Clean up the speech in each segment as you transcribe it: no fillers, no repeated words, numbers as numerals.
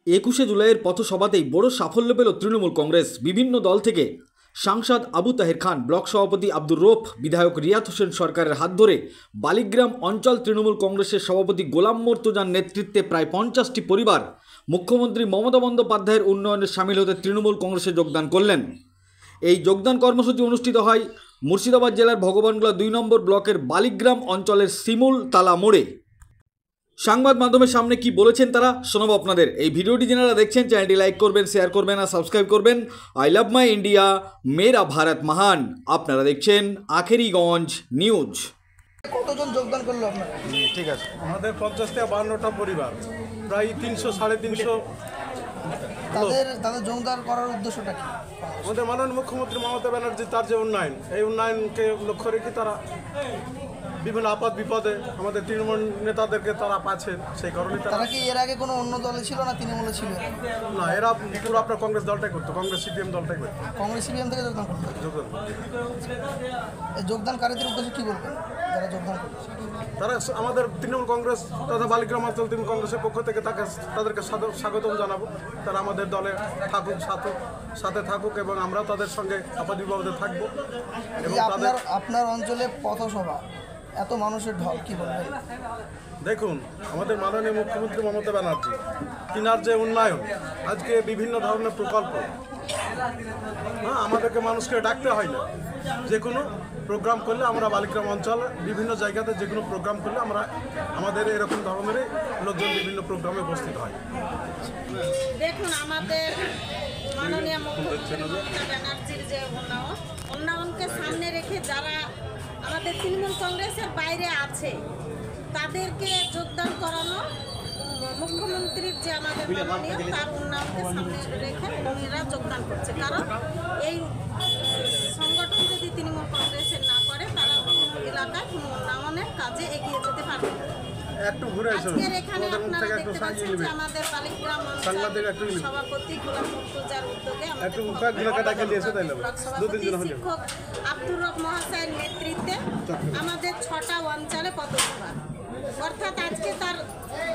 21শে জুলাইয়ের পথসভাতেই বড় সাফল্য পেল তৃণমূল কংগ্রেস। বিভিন্ন দল থেকে সাংসদ আবু তাহের খান, ব্লক সভাপতি আব্দুর রৌফ, বিধায়ক রিয়াত হোসেন সরকারের হাত ধরে বালিগ্রাম অঞ্চল তৃণমূল কংগ্রেসের সভাপতি গোলাম মর্তুজার নেতৃত্বে প্রায় 50টি পরিবার মুখ্যমন্ত্রী মমতা বন্দ্যোপাধ্যায়ের উন্নয়নে সামিল হতে তৃণমূল কংগ্রেসে যোগদান করলেন। এই যোগদান কর্মসূচি অনুষ্ঠিত হয় মুর্শিদাবাদ জেলার ভগবানগোলা 2 নম্বর ব্লকের বালিগ্রাম অঞ্চলের শিমুল তালা মোড়ে। সংবাদ মাধ্যমের সামনে কি বলেছেন তারা শোনাবো আপনাদের। এই ভিডিওটি যারা দেখছেন চ্যানেলটি লাইক করবেন, শেয়ার করবেন আর সাবস্ক্রাইব করবেন। আই লাভ মাই ইন্ডিয়া, মেরা ভারত মহান। আপনারা দেখছেন আখেরিগঞ্জ নিউজ। কতজন যোগদান করলো আপনারা? ঠিক আছে, আমাদের 50 থেকে 52টা পরিবার, প্রায় 300-350। তাদের যোগদান করার উদ্দেশ্যটা কি? আমাদের মাননীয় মুখ্যমন্ত্রী মমতা ব্যানার্জি তার যে উন্নয়ন, এই উন্নয়নকে লক্ষ্য রেখে তারা বিভিন্ন আপদ বিপদে আমাদের তৃণমূল নেতাদেরকে তারা পাচ্ছেন। সেই কারণে তারা কি এর আগে কোনো অন্য দলে ছিল না তৃণমূলে ছিল? না, এরা পুরো আপনার কংগ্রেস দলটাই করতো, কংগ্রেস সিপিএম দলটাই করতো। কংগ্রেস সিপিএম থেকে যোগদান করতো। এই যোগদানকারীদের উদ্দেশ্যে কি বলবেন যারা যোগদান করছে? তারা আমাদের তৃণমূল কংগ্রেস তথা বালিগ্রাম অঞ্চল তৃণমূল কংগ্রেসের পক্ষ থেকে তাদেরকে স্বাগতম জানাবো। তারা আমাদের দলে থাকুক, সাথে থাকুক এবং আমরা তাদের সঙ্গে আপদ বিপদে থাকবো। এবং আপনার অঞ্চলে পথসভা, এত মানুষের ঢল, কি বলবেন? দেখুন, আমাদের মাননীয় মুখ্যমন্ত্রী মমতা ব্যানার্জি তিনার যে উন্নয়ন, আজকে বিভিন্ন ধরনের প্রকল্প, আমাদেরকে মানুষকে ডাকতে হয় না। যে কোনো প্রোগ্রাম করলে আমরা বালিগ্রাম অঞ্চলে বিভিন্ন জায়গাতে যে কোনো প্রোগ্রাম করলে আমাদের এরকম ধরনের লোকজন বিভিন্ন প্রোগ্রামে উপস্থিত হয়। দেখুন, আমাদের মাননীয় মুখ্যমন্ত্রী মমতা ব্যানার্জির যে উন্নয়নকে সামনে রেখে যারা আমাদের তৃণমূল কংগ্রেসের বাইরে আছে তাদেরকে যোগদান করানো, মুখ্যমন্ত্রীর যে আমাদের মাননীয় তার উন্নয়নকে সামনে রেখে উনিরা যোগদান করছে। কারণ এই সংগঠন যদি তৃণমূল কংগ্রেসের না করে তারা এলাকায় কোনো উন্নয়নের কাজে এগিয়ে যেতে পারবে না। আজকের এখানে আপনারা দেখতে পাচ্ছেন যে আমাদের বালিগ্রাম অঞ্চল সভাপতি গোলাম মর্তুজার উদ্যোগে শিক্ষক আব্দুর রৌফ মহাশয়ের নেতৃত্বে আমাদের 6টা অঞ্চলে পথসভা, অর্থাৎ আজকে তার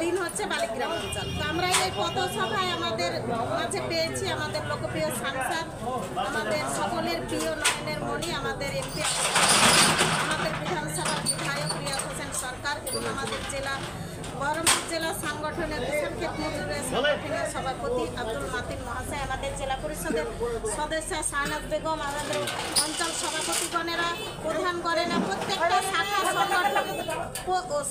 দিন হচ্ছে বালিগ্রাম অঞ্চল। তো আমরা এই পথসভায় আমাদের মাঝে পেয়েছি আমাদের লোকপ্রিয় সাংসদ, আমাদের সকলের প্রিয় নয়নের মণি, আমাদের এমপি, আমাদের বিধানসভার বিধায়ক রিয়াত হোসেন সরকার এবং আমাদের বহরমপুর জেলা সংগঠনের বিশালক্ষেত মজুরের সংগঠনের সভাপতি আব্দুল মাতিন মহাশয়, আমাদের জেলা পরিষদের সদস্য শাহনাজ বেগম, আমাদের অঞ্চল সভাপতিগণেরা, প্রধানগণেরা, প্রত্যেকটা শাখা সংগঠন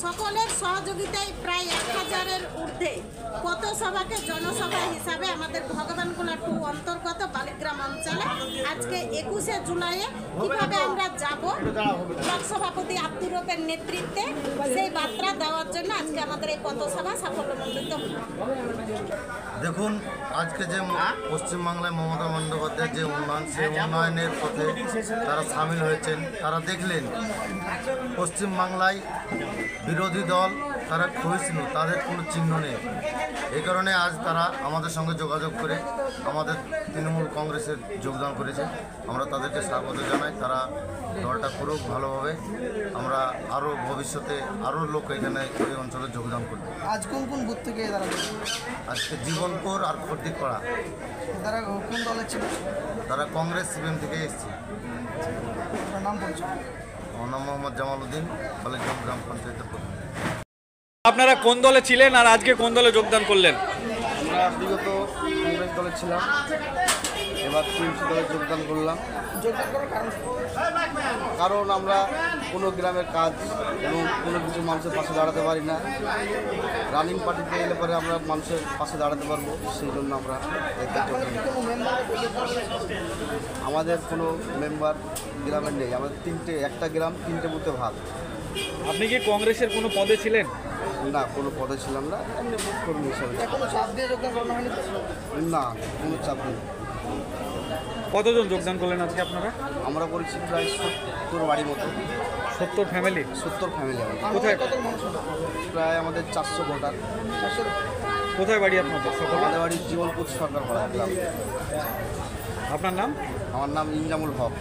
সকলের সহযোগিতায় প্রায় 1000-এর ঊর্ধ্বে পথসভাকে জনসভা হিসাবে আমাদের ভগবানগোলা 2 অন্তর্গত বালিগ্রাম অঞ্চলে আজকে 21শে জুলাইয়ে কীভাবে আমরা যাব ব্লক সভাপতি আব্দুর রৌফের নেতৃত্বে সেই বার্তা দেওয়ার জন্য আজকে আমাদের এই পথসভা সাফল্যমণ্ডিত। দেখুন, আজকে যে পশ্চিমবাংলায় মমতা বন্দ্যোপাধ্যায়ের যে উন্নয়ন, সেই উন্নয়নের পথে তারা সামিল হয়েছেন। তারা দেখলেন পশ্চিমবাংলায় বিরোধী দল তারা ক্ষয়িষ্ণু, তাদের কোনো চিহ্ন নেই। এই কারণে আজ তারা আমাদের সঙ্গে যোগাযোগ করে আমাদের তৃণমূল কংগ্রেসে যোগদান করেছে। আমরা তাদেরকে স্বাগত জানাই। তারা দলটা করুক ভালোভাবে। আমরা আরও ভবিষ্যতে আরও লোক এখানে এই অঞ্চলে যোগদান করবে। আজ কোন কোন বুথ থেকে তারা? আজকে জীবনপুর আর খর্দিপাড়া। তারা কোন দলে ছিল? তারা কংগ্রেস সিপিএম থেকে এসেছে। নাম বলছো? আমার নাম মোহাম্মদ জামাল উদ্দিন, বালিগ্রাম গ্রাম পঞ্চায়েতের প্রধান। আপনারা কোন দলে ছিলেন আর আজকে কোন দলে যোগদান করলেন? আমরা বিগত কংগ্রেস দলে ছিলাম, এবার টিএমসি দলে যোগদান করলাম। যোগদান করার কারণ আমরা কোনো গ্রামের কাজ এবং কোনো কিছু মানুষের পাশে দাঁড়াতে পারি না। রানিং পার্টিতে এলে পরে আমরা মানুষের পাশে দাঁড়াতে পারবো, সেই জন্য আমরা আমাদের কোনো মেম্বার গ্রামের নেই। আমাদের একটা গ্রাম 3টে বুথে ভাগ। আপনি কি কংগ্রেসের কোনো পদে ছিলেন? না, কোনো পদে ছিলাম না, এমনি বুথ কর্মী হিসাবে। কোনো চাপ দিয়ে যোগদান করানো হয়নি? না, কোনো চাপ নেই। কতজন যোগদান করলেন আজকে আপনারা? আমরা করেছি প্রায় 70 বাড়ির মতো। 70 ফ্যামিলি? 70 ফ্যামিলি। কোথায়? প্রায় আমাদের 400 ভোটার। কোথায় বাড়ি আপনাদের? আমাদের বাড়ি জীবনপুর সরকার পাড়া গ্রাম। আপনার নাম? আমার নাম ইনজামুল হক।